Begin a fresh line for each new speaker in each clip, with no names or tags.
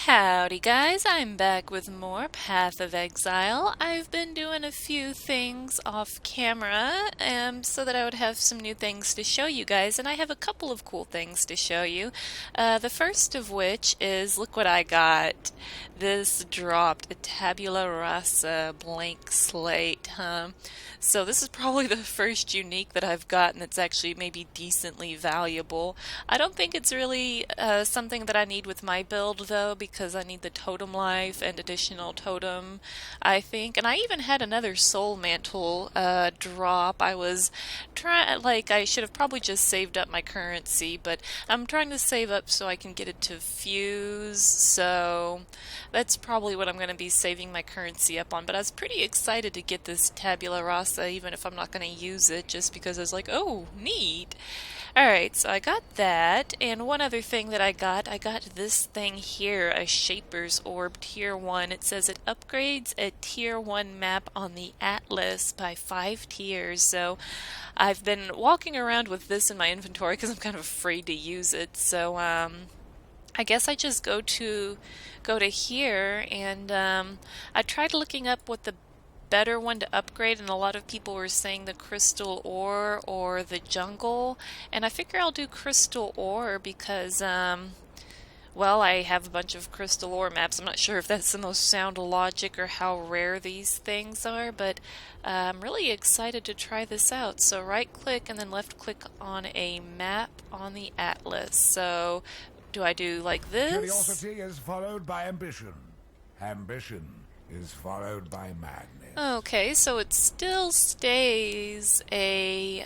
Howdy guys, I'm back with more Path of Exile. I've been doing a few things off camera so that I would have some new things to show you guys, and I have a couple of cool things to show you. The first of which is, look what I got. This dropped a tabula rasa blank slate, So this is probably the first unique that I've gotten that's actually maybe decently valuable. I don't think it's really something that I need with my build though, because I need the totem life and additional totem, I think. And I even had another soul mantle drop. I was trying, I should have probably just saved up my currency, but I'm trying to save up so I can get it to fuse, so that's probably what I'm going to be saving my currency up on. But I was pretty excited to get this tabula rasa, even if I'm not going to use it, just because I was like, oh, neat. Alright, so I got that, and one other thing that I got this thing here, a Shaper's Orb Tier 1. It says it upgrades a Tier 1 map on the Atlas by 5 tiers, so I've been walking around with this in my inventory because I'm kind of afraid to use it, so I guess I just go to here, and I tried looking up what the better one to upgrade, and a lot of people were saying the crystal ore or the jungle, and I figure I'll do crystal ore because well, I have a bunch of crystal ore maps. I'm not sure if that's the most sound logic or how rare these things are, but I'm really excited to try this out. So right click and then left click on a map on the Atlas. So do I do like this?
Curiosity is followed by ambition. Ambition is followed by madness.
Okay, so it still stays a,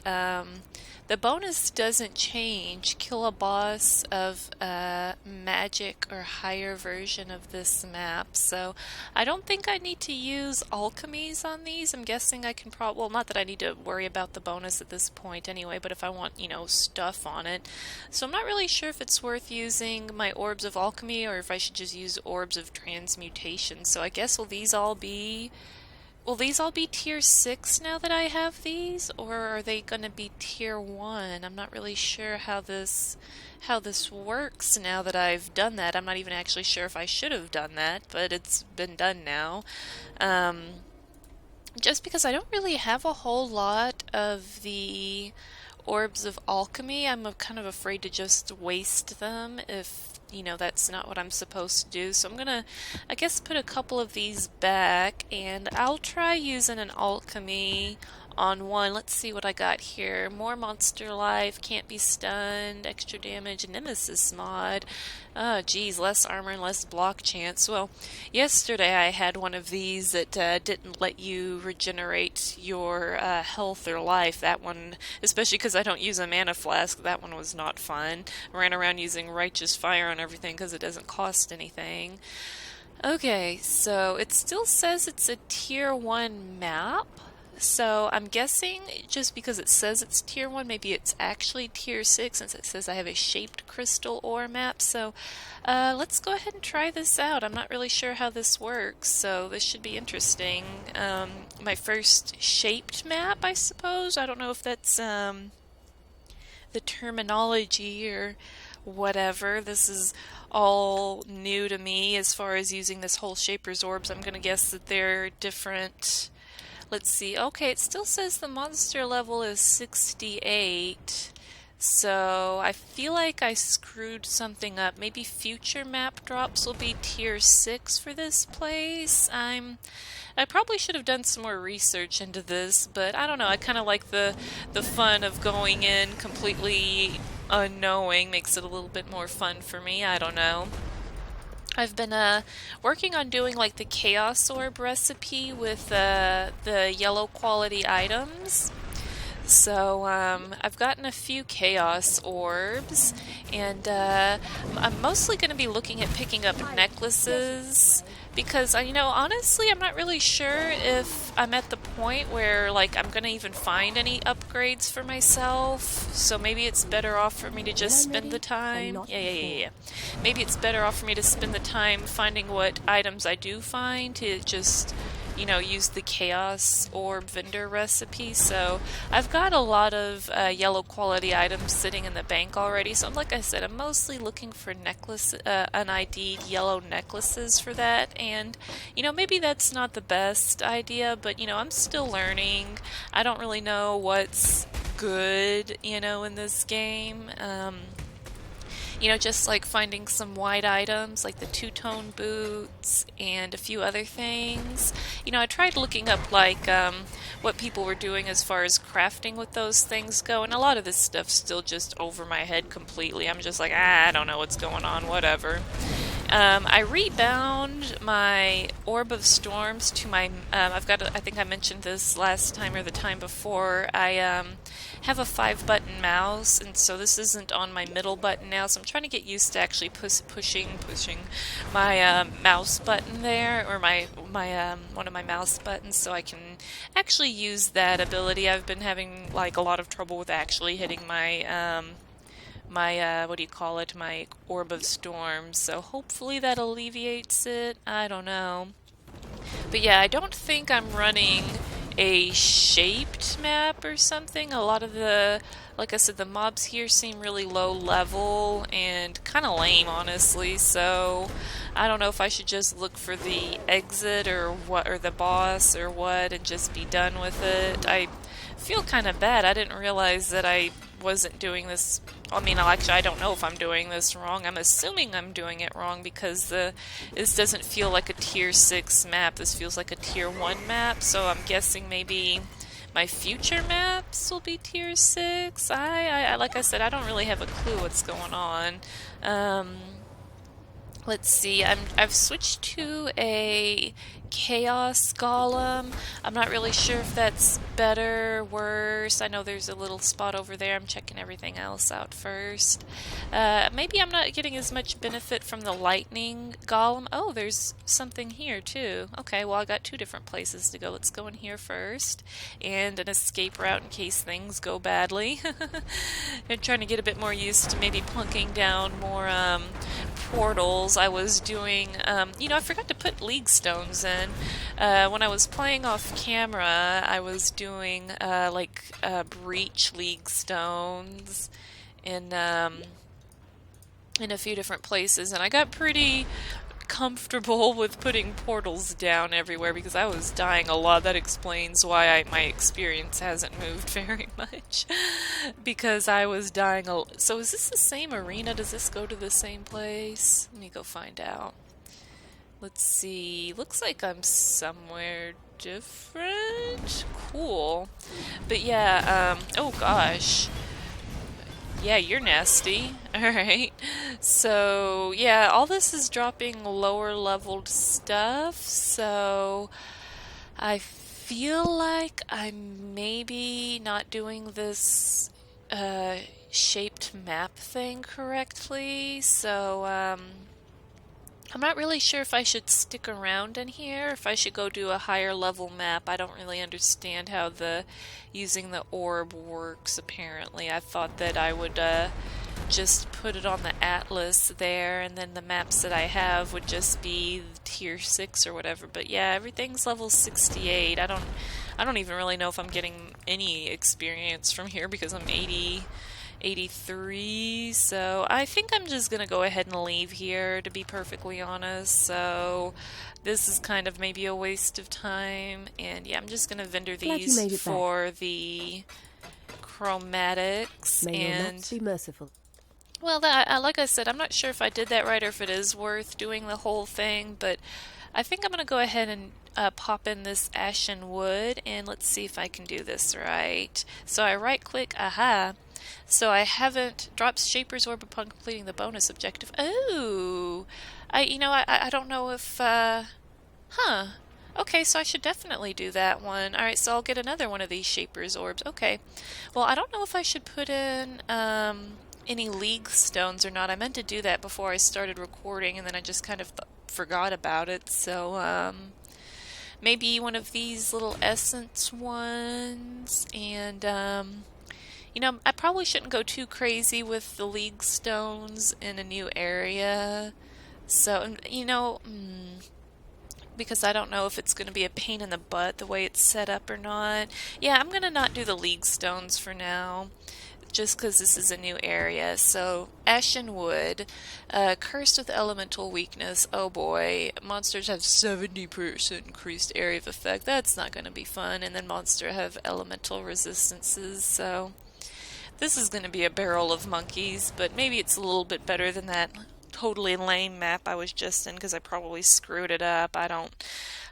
the bonus doesn't change. Kill a boss of a magic or higher version of this map. So I don't think I need to use alchemies on these. I'm guessing I can probably, well, not that I need to worry about the bonus at this point anyway, but if I want, stuff on it. So I'm not really sure if it's worth using my orbs of alchemy or if I should just use orbs of transmutation. So I guess will these all be tier 6 now that I have these, or are they going to be tier 1? I'm not really sure how this works now that I've done that. I'm not even actually sure if I should have done that, but it's been done now. Just because I don't really have a whole lot of the orbs of alchemy, I'm kind of afraid to just waste them if that's not what I'm supposed to do. So I'm gonna, I guess, put a couple of these back, and I'll try using an alchemy on one. Let's see what I got here. More monster life, can't be stunned, extra damage, nemesis mod. Oh geez, less armor and less block chance. Well, yesterday I had one of these that didn't let you regenerate your health or life. That one, especially because I don't use a mana flask, that one was not fun. I ran around using righteous fire on everything because it doesn't cost anything. Okay, so it still says it's a tier 1 map. So I'm guessing just because it says it's tier 1, maybe it's actually tier 6 since it says I have a shaped crystal ore map. So let's go ahead and try this out. I'm not really sure how this works, so this should be interesting. My first shaped map, I suppose. I don't know if that's the terminology or whatever. This is all new to me as far as using this whole Shaper's Orbs. I'm going to guess that they're different. Let's see. Okay, it still says the monster level is 68. So I feel like I screwed something up. Maybe future map drops will be tier 6 for this place. I probably should have done some more research into this, but I don't know. I kind of like the fun of going in completely unknowing. Makes it a little bit more fun for me. I don't know. I've been working on doing like the Chaos Orb recipe with the yellow quality items. So I've gotten a few Chaos Orbs, and I'm mostly going to be looking at picking up necklaces because, honestly, I'm not really sure if I'm at the point where I'm going to even find any upgrades for myself. So maybe it's better off for me to just spend the time. Yeah. Maybe it's better off for me to spend the time finding what items I do find to just use the Chaos Orb vendor recipe. So I've got a lot of yellow quality items sitting in the bank already. So like I said, I'm mostly looking for unID'd yellow necklaces for that. And, maybe that's not the best idea, but, I'm still learning. I don't really know what's good, in this game. Just like finding some white items like the two-tone boots and a few other things. I tried looking up like what people were doing as far as crafting with those things go, and a lot of this stuff's still just over my head completely. I'm just like, I don't know what's going on, whatever. I rebound my Orb of Storms to my, I think I mentioned this last time or the time before, I have a 5-button mouse, and so this isn't on my middle button now, so I'm trying to get used to actually pushing my mouse button there, or my one of my mouse buttons, so I can actually use that ability. I've been having like a lot of trouble with actually hitting my what do you call it, my Orb of Storms, so hopefully that alleviates it. I don't know. But yeah, I don't think I'm running a shaped map or something. A lot of like I said, the mobs here seem really low level and kind of lame, honestly, so I don't know if I should just look for the exit or what, or the boss or what, and just be done with it. I feel kind of bad. I didn't realize that I wasn't doing this. I mean, actually, I don't know if I'm doing this wrong. I'm assuming I'm doing it wrong because this doesn't feel like a tier 6 map. This feels like a tier 1 map, so I'm guessing maybe my future maps will be tier 6. I like I said, I don't really have a clue what's going on. Let's see, I've switched to a Chaos Golem. I'm not really sure if that's better, worse. I know there's a little spot over there. I'm checking everything else out first. Maybe I'm not getting as much benefit from the Lightning Golem. Oh, there's something here too. Okay, well I got 2 different places to go. Let's go in here first. And an escape route in case things go badly. I'm trying to get a bit more used to maybe plunking down more portals. I was doing, I forgot to put League Stones in. When I was playing off camera, I was doing, Breach League Stones in a few different places, and I got pretty comfortable with putting portals down everywhere because I was dying a lot. That explains why my experience hasn't moved very much because I was dying a lot. So is this the same arena? Does this go to the same place? Let me go find out. Let's see. Looks like I'm somewhere different. Cool. But yeah, oh gosh. Yeah, you're nasty. Alright. So, yeah, all this is dropping lower leveled stuff, so I feel like I'm maybe not doing this shaped map thing correctly, so I'm not really sure if I should stick around in here, if I should go do a higher level map. I don't really understand how using the orb works, apparently. I thought that I would just put it on the atlas there, and then the maps that I have would just be tier 6 or whatever. But yeah, everything's level 68. I don't even really know if I'm getting any experience from here because I'm 83, so I think I'm just gonna go ahead and leave here, to be perfectly honest. So this is kind of maybe a waste of time, and yeah, I'm just gonna vendor these for the chromatics.
May your maps be merciful.
Well, like I said, I'm not sure if I did that right or if it is worth doing the whole thing, but I think I'm gonna go ahead and pop in this ashen wood, and let's see if I can do this right. So I right click, aha. So I haven't dropped Shaper's Orb upon completing the bonus objective. Oh, I don't know if, Okay, so I should definitely do that one. Alright, so I'll get another one of these Shaper's Orbs. Okay. Well, I don't know if I should put in, any League Stones or not. I meant to do that before I started recording, and then I just kind of forgot about it. So, maybe one of these little essence ones, and, I probably shouldn't go too crazy with the League Stones in a new area. So, because I don't know if it's going to be a pain in the butt the way it's set up or not. Yeah, I'm going to not do the League Stones for now, just because this is a new area. So, Ashen Wood, cursed with elemental weakness. Oh boy, monsters have 70% increased area of effect. That's not going to be fun. And then monsters have elemental resistances, so this is going to be a barrel of monkeys, but maybe it's a little bit better than that totally lame map I was just in because I probably screwed it up. I don't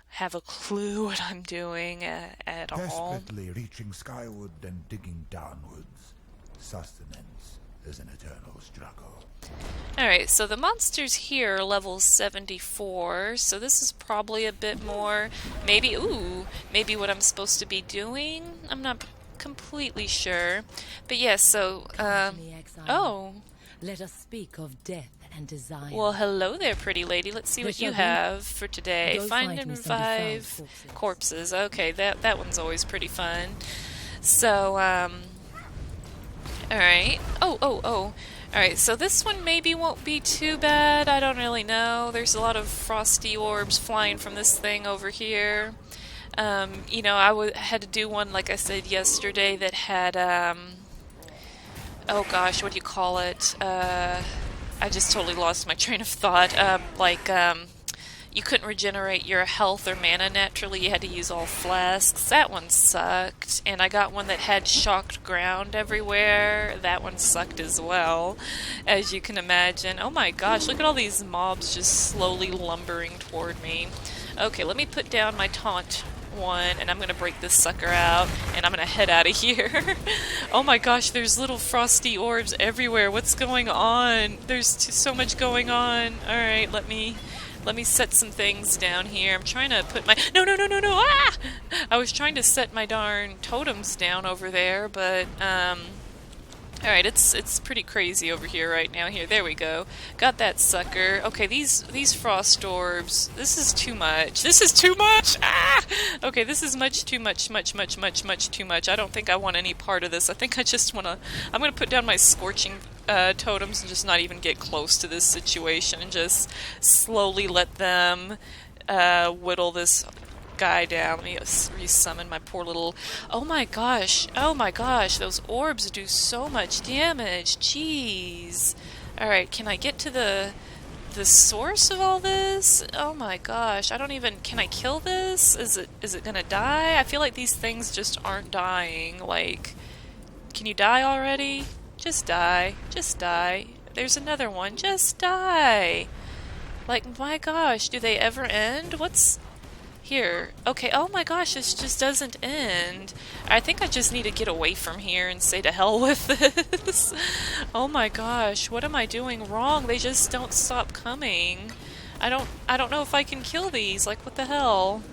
have a clue what I'm doing at all.
Desperately reaching skyward and digging downwards. Sustenance is an eternal struggle.
Alright, so the monsters here are level 74, so this is probably a bit more, maybe what I'm supposed to be doing? I'm not completely sure. But yes, so, oh.
Let us speak of death and desire.
Well, hello there, pretty lady. Let's see what you have for today. Find and revive corpses. Okay, that one's always pretty fun. So, alright. Oh. Alright, so this one maybe won't be too bad. I don't really know. There's a lot of frosty orbs flying from this thing over here. You know, I had to do one, like I said yesterday, that had, oh gosh, what do you call it? I just totally lost my train of thought. You couldn't regenerate your health or mana naturally. You had to use all flasks. That one sucked. And I got one that had shocked ground everywhere. That one sucked as well, as you can imagine. Oh my gosh, look at all these mobs just slowly lumbering toward me. Okay, let me put down my taunt one, and I'm gonna break this sucker out, and I'm gonna head out of here. Oh my gosh, there's little frosty orbs everywhere. What's going on? There's so much going on. Alright, let me set some things down here. I'm trying to put my... No! Ah! I was trying to set my darn totems down over there, but, alright, it's pretty crazy over here right now. Here, there we go. Got that sucker. Okay, these frost orbs, this is too much. This is too much! Ah! Okay, this is much too much too much. I don't think I want any part of this. I think I just want to... I'm going to put down my scorching totems and just not even get close to this situation and just slowly let them whittle this guy down. Let me resummon my poor little... Oh my gosh, those orbs do so much damage. Jeez. Alright, can I get to the source of all this? Oh my gosh, I don't even... Can I kill this? Is it gonna die? I feel like these things just aren't dying. Like, can you die already? Just die. Just die. There's another one. Just die. Like, my gosh, do they ever end? What's... Here. Okay, oh my gosh, this just doesn't end. I think I just need to get away from here and say to hell with this. Oh my gosh, what am I doing wrong? They just don't stop coming. I don't know if I can kill these. Like, what the hell?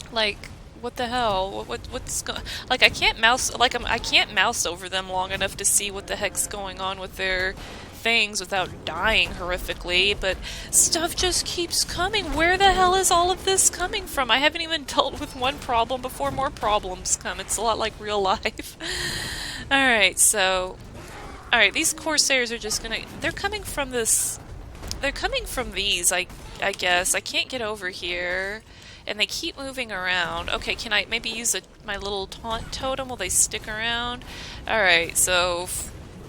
Like, what the hell? What's going... Like, I can't mouse... Like, I can't mouse over them long enough to see what the heck's going on with their things without dying horrifically, but stuff just keeps coming. Where the hell is all of this coming from? I haven't even dealt with one problem before more problems come. It's a lot like real life. Alright, so... Alright, these Corsairs are just gonna... They're coming from this... They're coming from these, I guess. I can't get over here. And they keep moving around. Okay, can I maybe use my little taunt totem? Will they stick around? Alright, so...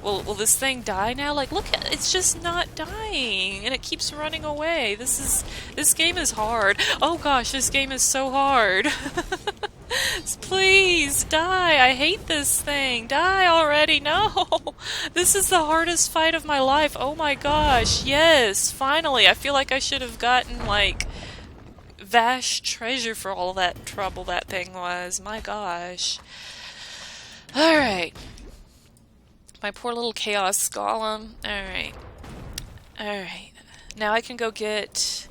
Will this thing die now? Like, look, it's just not dying, and it keeps running away. This game is hard. Oh gosh, this game is so hard. Please, die. I hate this thing. Die already. No. This is the hardest fight of my life. Oh my gosh, yes, finally. I feel like I should have gotten, like, vast treasure for all that trouble that thing was. My gosh. Alright. My poor little Chaos Golem. Alright. Alright. Now I can go get...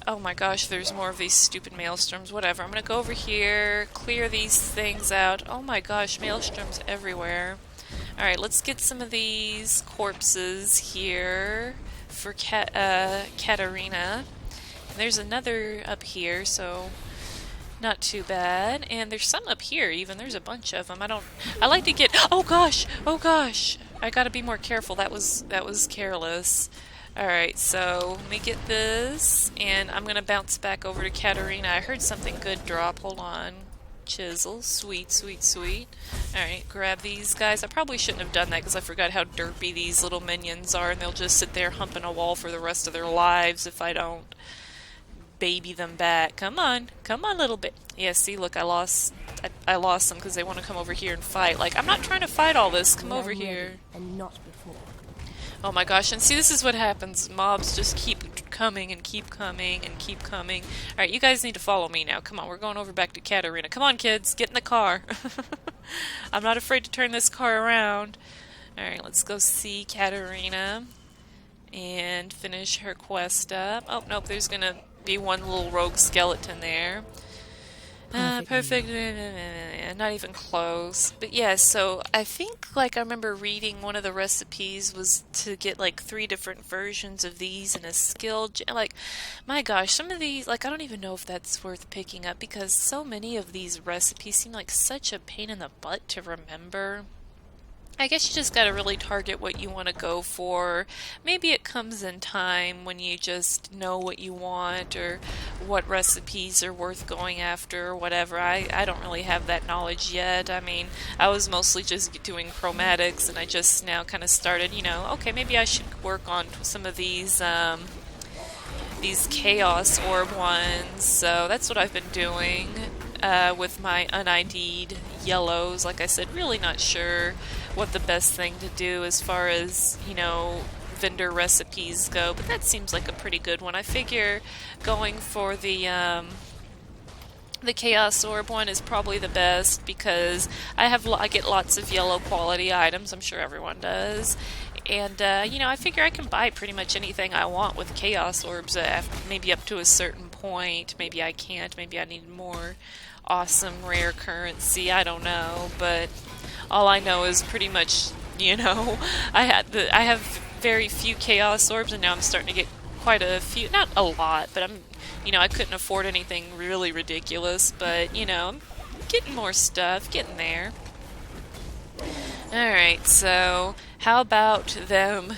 Oh my gosh, there's more of these stupid maelstroms. Whatever. I'm gonna go over here, clear these things out. Oh my gosh, maelstroms everywhere. Alright, let's get some of these corpses here for Katarina. And there's another up here, so... Not too bad. And there's some up here even. There's a bunch of them. I like to get... Oh gosh! Oh gosh! I gotta be more careful. That was careless. Alright, so let me get this, and I'm gonna bounce back over to Katarina. I heard something good drop. Hold on. Chisel. Sweet, sweet, sweet. Alright, grab these guys. I probably shouldn't have done that because I forgot how derpy these little minions are, and they'll just sit there humping a wall for the rest of their lives if I don't baby them back. Come on. Come on, little bit. Yeah, see, look, I lost them because they want to come over here and fight. Like, I'm not trying to fight all this. Come over here.
And not before.
Oh my gosh, and see, this is what happens. Mobs just keep coming and keep coming and keep coming. Alright, you guys need to follow me now. Come on, we're going over back to Katarina. Come on, kids, get in the car. I'm not afraid to turn this car around. Alright, let's go see Katarina and finish her quest up. Oh, nope, there's gonna be one little rogue skeleton there. Perfect. Not even close. But yeah, so I think, like, I remember reading one of the recipes was to get, like, 3 different versions of these in a skill. Like, my gosh, some of these, like, I don't even know if that's worth picking up because so many of these recipes seem like such a pain in the butt to remember. I guess you just gotta really target what you want to go for. Maybe it comes in time when you just know what you want or what recipes are worth going after or whatever. I don't really have that knowledge yet. I mean, I was mostly just doing chromatics and I just now kind of started, you know, okay, maybe I should work on some of these chaos orb ones. So that's what I've been doing with my un-ID'd yellows. Like I said, really not sure what the best thing to do as far as, you know, vendor recipes go, but that seems like a pretty good one. I figure going for the Chaos Orb one is probably the best because I get lots of yellow quality items. I'm sure everyone does. And, you know, I figure I can buy pretty much anything I want with Chaos Orbs, maybe up to a certain point. Maybe I can't. Maybe I need more awesome rare currency. I don't know. But all I know is pretty much, you know, I have very few Chaos Orbs, and now I'm starting to get quite a few. Not a lot, but you know, I couldn't afford anything really ridiculous. But, you know, I'm getting more stuff, getting there. Alright, so how about them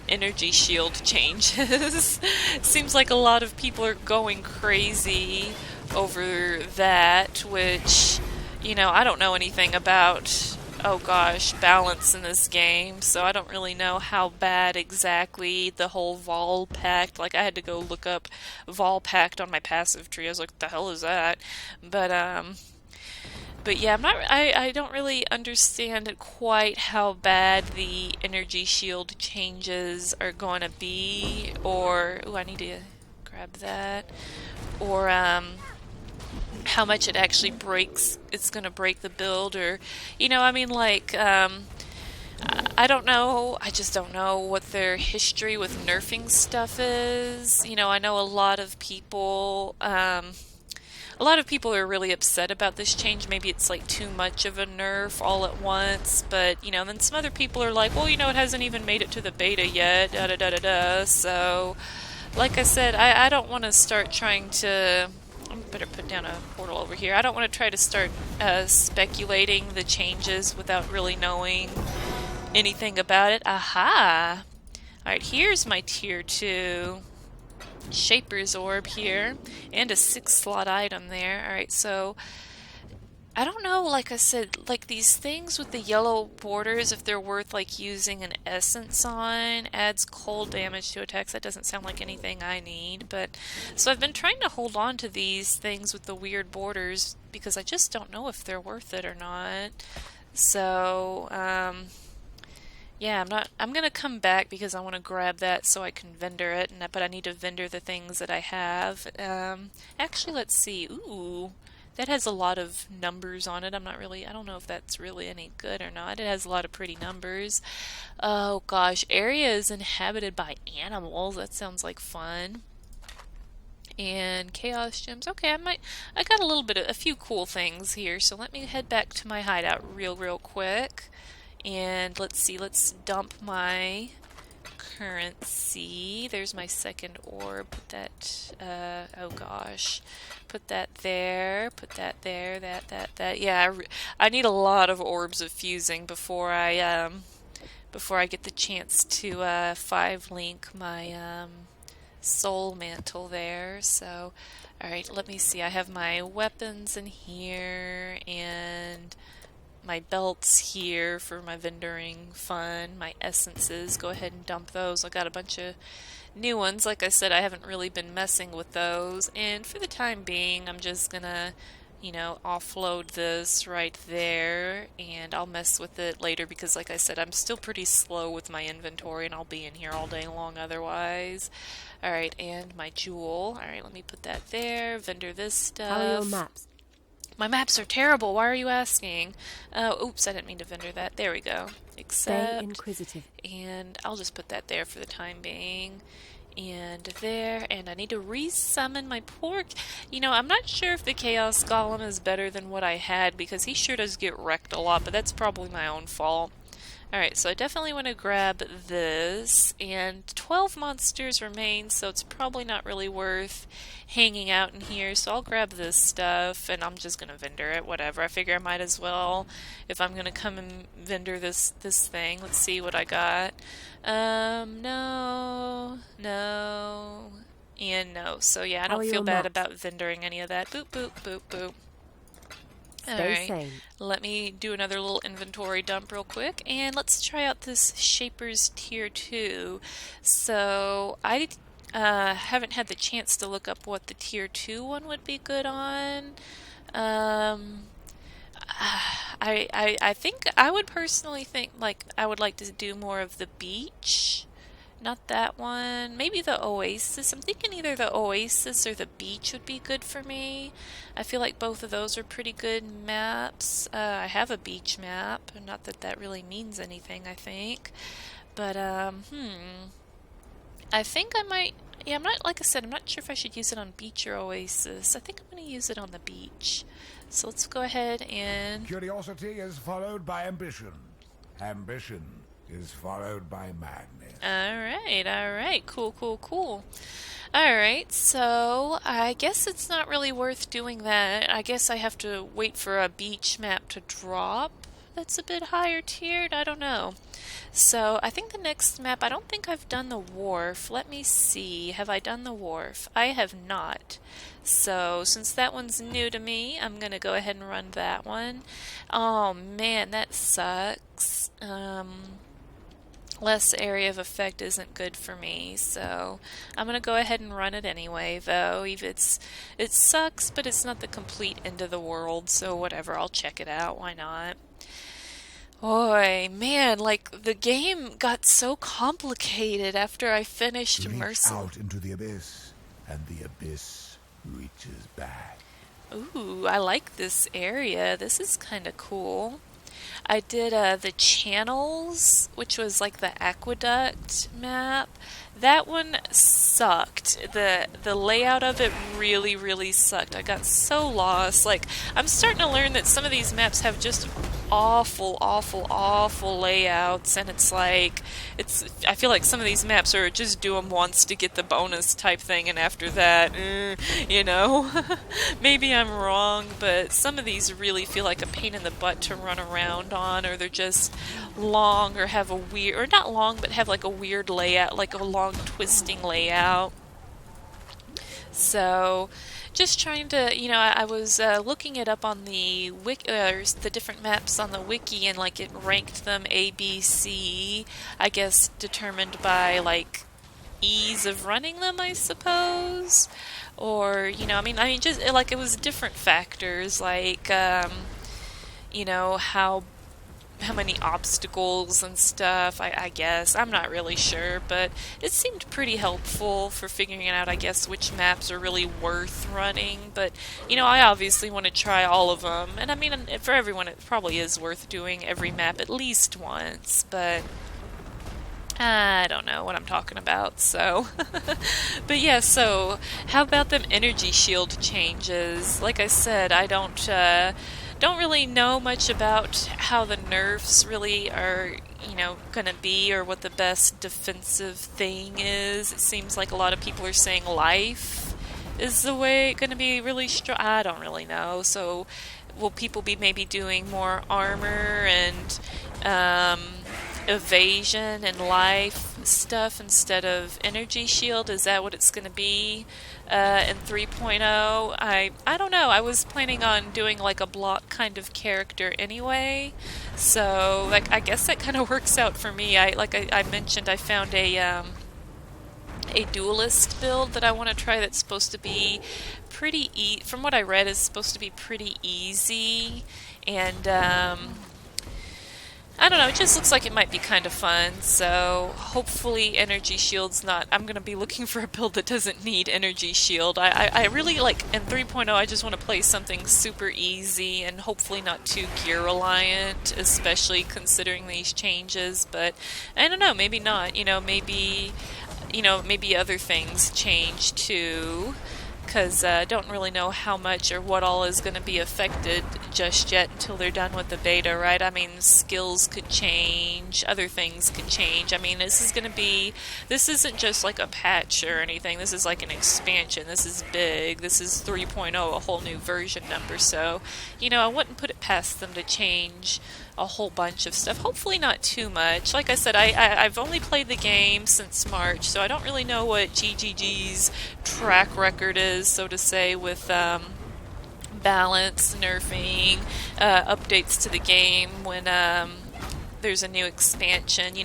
energy shield changes? Seems like a lot of people are going crazy over that, which, you know, I don't know anything about, oh gosh, balance in this game, so I don't really know how bad exactly the whole Vol Pact, like I had to go look up Vol Pact on my passive tree. I was like, what the hell is that? But yeah, I don't really understand quite how bad the energy shield changes are going to be, or, ooh, I need to grab that, or, how much it actually it's going to break the build, or, you know, I mean, like, I don't know, I just don't know what their history with nerfing stuff is. You know, I know a lot of people are really upset about this change. Maybe it's like too much of a nerf all at once, but, you know, then some other people are like, well, you know, it hasn't even made it to the beta yet, da da da da da. So, like I said, I don't want to start trying to. I better put down a portal over here. I don't want to try to start speculating the changes without really knowing anything about it. Aha! Alright, here's my tier 2. Shaper's Orb here, and a 6-slot item there. Alright, so I don't know, like I said, like these things with the yellow borders, if they're worth like using an essence on. Adds cold damage to attacks. That doesn't sound like anything I need, but so I've been trying to hold on to these things with the weird borders because I just don't know if they're worth it or not. So, yeah, I'm gonna come back because I want to grab that so I can vendor it, but I need to vendor the things that I have. Actually, let's see. Ooh, that has a lot of numbers on it. I don't know if that's really any good or not. It has a lot of pretty numbers. Oh gosh, area is inhabited by animals. That sounds like fun. And chaos gems. Okay, I got a few cool things here. So let me head back to my hideout real quick. And let's see, let's dump my currency. There's my second orb. Put that, oh gosh. Put that there, that. Yeah, I need a lot of orbs of fusing before I before I get the chance to 5-link my soul mantle there. So, alright, let me see. I have my weapons in here and my belts here for my vendoring fun, my essences. Go ahead and dump those. I got a bunch of new ones. Like I said, I haven't really been messing with those. And for the time being, I'm just gonna, offload this right there, and I'll mess with it later because, like I said, I'm still pretty slow with my inventory, and I'll be in here all day long otherwise. Alright, and my jewel. Alright, let me put that there. Vendor this stuff.
How are your maps?
My maps are terrible. Why are you asking? Oops, I didn't mean to vendor that. There we go.
Stay
Accept.
inquisitive.
And I'll just put that there for the time being. And there. And I need to resummon my pork. I'm not sure if the Chaos Golem is better than what I had because he sure does get wrecked a lot, but that's probably my own fault. Alright, so I definitely want to grab this, and 12 monsters remain, so it's probably not really worth hanging out in here, so I'll grab this stuff, and I'm just going to vendor it, whatever. I figure I might as well, if I'm going to come and vendor this thing. Let's see what I got. No, and no. So yeah, I don't feel bad about vendoring any of that. Boop, boop, boop, boop. Alright, let me do another little inventory dump real quick, and let's try out this Shaper's Tier 2. So, I haven't had the chance to look up what the Tier 2 one would be good on. I think, I would personally think, I would like to do more of the beach. Not that one. Maybe the Oasis. I'm thinking either the Oasis or the beach would be good for me. I feel like both of those are pretty good maps. I have a beach map. Not that that really means anything, I think. But, I think I might... Yeah, I'm not, like I said, I'm not sure if I should use it on beach or Oasis. I think I'm going to use it on the beach. So let's go ahead and...
Curiosity is followed by ambition. Ambition is followed by madness.
Alright, cool. Alright, so I guess it's not really worth doing that. I guess I have to wait for a beach map to drop that's a bit higher tiered, I don't know. So I think the next map, I don't think I've done the wharf. Let me see, have I done the wharf? I have not. So since that one's new to me, I'm gonna go ahead and run that one. Oh man, that sucks. Less area of effect isn't good for me, so I'm gonna go ahead and run it anyway, though. It sucks, but it's not the complete end of the world, so whatever, I'll check it out, why not? Boy, man, the game got so complicated after I finished
Reach out into the abyss, and the abyss reaches back.
Ooh, I like this area. This is kinda cool. I did the channels, which was like the aqueduct map. That one sucked. The layout of it really sucked. I got so lost. I'm starting to learn that some of these maps have just awful layouts, and I feel like some of these maps are just do them once to get the bonus type thing, and after that, maybe I'm wrong, but some of these really feel like a pain in the butt to run around on, or they're just long, or have a weird, or not long, but have a weird layout, like a long twisting layout. So, just trying to, I was looking it up on the the different maps on the wiki, and it ranked them A, B, C, I guess determined by ease of running them, I suppose, or just it was different factors, how many obstacles and stuff, I guess. I'm not really sure, but it seemed pretty helpful for figuring out, I guess, which maps are really worth running. But, I obviously want to try all of them. And for everyone, it probably is worth doing every map at least once, but I don't know what I'm talking about, so. But yeah, so how about them energy shield changes? Like I said, I don't really know much about how the nerfs really are, gonna be, or what the best defensive thing is. It seems like a lot of people are saying life is the way gonna be really strong. I don't really know. So will people be maybe doing more armor and evasion and life stuff instead of energy shield. Is that what it's going to be in 3.0? I don't know. I was planning on doing like a block kind of character anyway, so like I guess that kind of works out for me. I mentioned, I found a duelist build that I want to try that's supposed to be from what I read, is supposed to be pretty easy, and I don't know, it just looks like it might be kind of fun, so hopefully energy shield's not... I'm going to be looking for a build that doesn't need energy shield. I really, like, in 3.0, I just want to play something super easy and hopefully not too gear reliant, especially considering these changes, but I don't know, maybe not, maybe other things change too, because I don't really know how much or what all is going to be affected just yet until they're done with the beta, right? I mean, skills could change, other things could change. I mean, this isn't just like a patch or anything. This is like an expansion. This is big. This is 3.0, a whole new version number. So, I wouldn't put it past them to change a whole bunch of stuff. Hopefully not too much. Like I said, I've only played the game since March, so I don't really know what GGG's track record is, so to say, with balance, nerfing, updates to the game when there's a new expansion.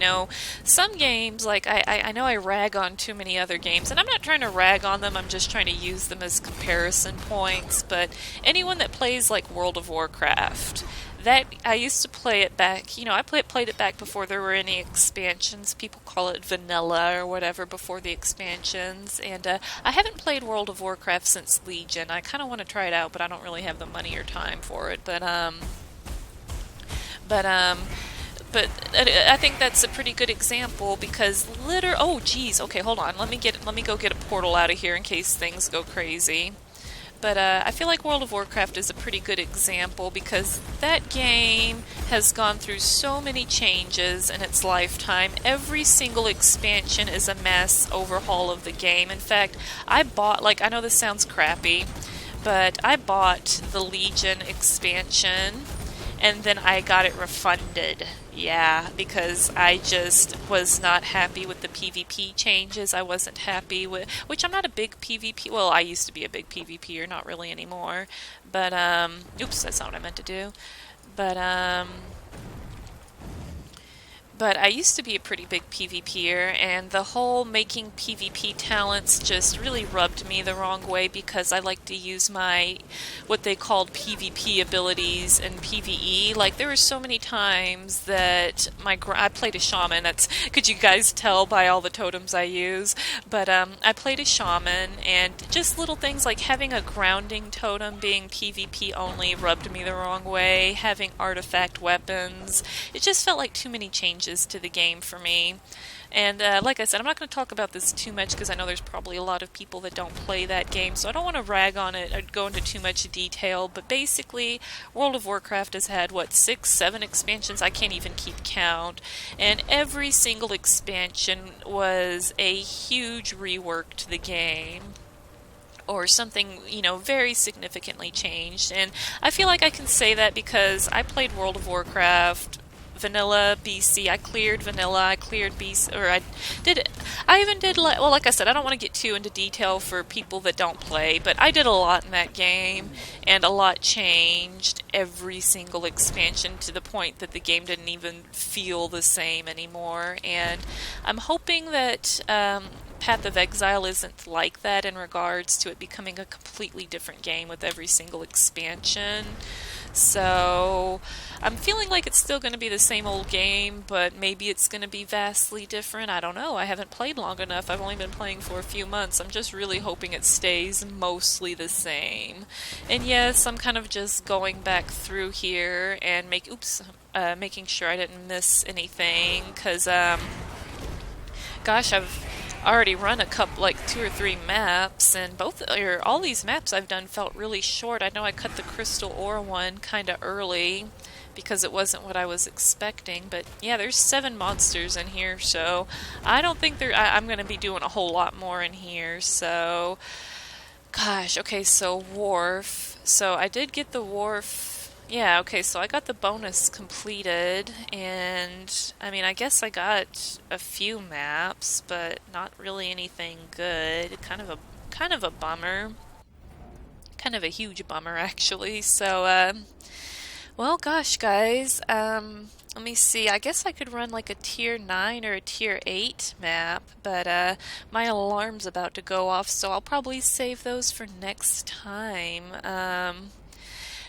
Some games, like I know I rag on too many other games, and I'm not trying to rag on them, I'm just trying to use them as comparison points, but anyone that plays like World of Warcraft, that I used to play it back, I played it back before there were any expansions. People call it vanilla or whatever before the expansions, and I haven't played World of Warcraft since Legion. I kind of want to try it out, but I don't really have the money or time for it. But I think that's a pretty good example because oh geez, okay, hold on. Let me go get a portal out of here in case things go crazy. But I feel like World of Warcraft is a pretty good example because that game has gone through so many changes in its lifetime. Every single expansion is a mass overhaul of the game. In fact, I know this sounds crappy, but I bought the Legion expansion and then I got it refunded. Yeah, because I just was not happy with the PvP changes. I wasn't happy with, which I'm not a big PvP, well, I used to be a big PvPer, not really anymore. But, oops, that's not what I meant to do. But I used to be a pretty big PvPer, and the whole making PvP talents just really rubbed me the wrong way because I like to use my, what they called PvP abilities in PvE. Like, there were so many times that I played a shaman, could you guys tell by all the totems I use? But I played a shaman, and just little things like having a grounding totem being PvP only rubbed me the wrong way, having artifact weapons, it just felt like too many changes to the game for me. And like I said, I'm not going to talk about this too much because I know there's probably a lot of people that don't play that game, so I don't want to rag on it or go into too much detail, but basically World of Warcraft has had, 6, 7 expansions? I can't even keep count, and every single expansion was a huge rework to the game, or something, very significantly changed. And I feel like I can say that because I played World of Warcraft vanilla BC. I cleared vanilla, I cleared BC, or I even did, well, like I said, I don't want to get too into detail for people that don't play, but I did a lot in that game, and a lot changed every single expansion to the point that the game didn't even feel the same anymore, and I'm hoping that Path of Exile isn't like that in regards to it becoming a completely different game with every single expansion. So I'm feeling like it's still going to be the same old game, but maybe it's going to be vastly different. I don't know. I haven't played long enough. I've only been playing for a few months. I'm just really hoping it stays mostly the same. And yes, I'm kind of just going back through here and making sure I didn't miss anything, because gosh, I've already run a couple, like 2 or 3 maps, and all these maps I've done felt really short. I know I cut the crystal ore one kind of early because it wasn't what I was expecting, but yeah, there's 7 monsters in here, so I don't think I'm going to be doing a whole lot more in here. So gosh, okay, so wharf. So I did get the wharf Yeah, okay, so I got the bonus completed, and I mean, I guess I got a few maps, but not really anything good. Kind of a bummer. Kind of a huge bummer, actually. So, well, gosh, guys, let me see. I guess I could run like a tier 9 or a tier 8 map, but my alarm's about to go off, so I'll probably save those for next time.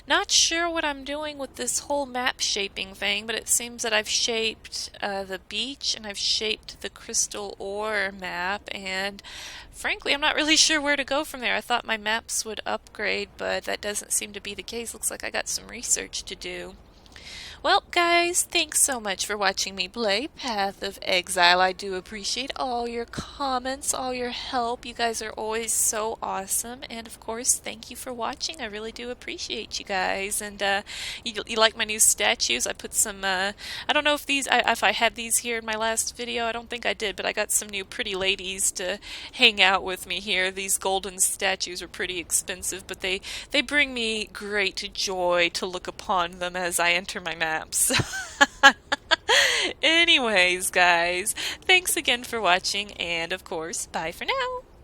Not sure what I'm doing with this whole map shaping thing, but it seems that I've shaped the beach and I've shaped the crystal ore map, and frankly, I'm not really sure where to go from there. I thought my maps would upgrade, but that doesn't seem to be the case. Looks like I got some research to do. Well, guys, thanks so much for watching me play Path of Exile. I do appreciate all your comments, all your help. You guys are always so awesome. And of course, thank you for watching. I really do appreciate you guys. And you like my new statues? I put some, I don't know if if I had these here in my last video. I don't think I did, but I got some new pretty ladies to hang out with me here. These golden statues are pretty expensive, but they bring me great joy to look upon them as I enter my maps. Anyways, guys, thanks again for watching, and of course, bye for now.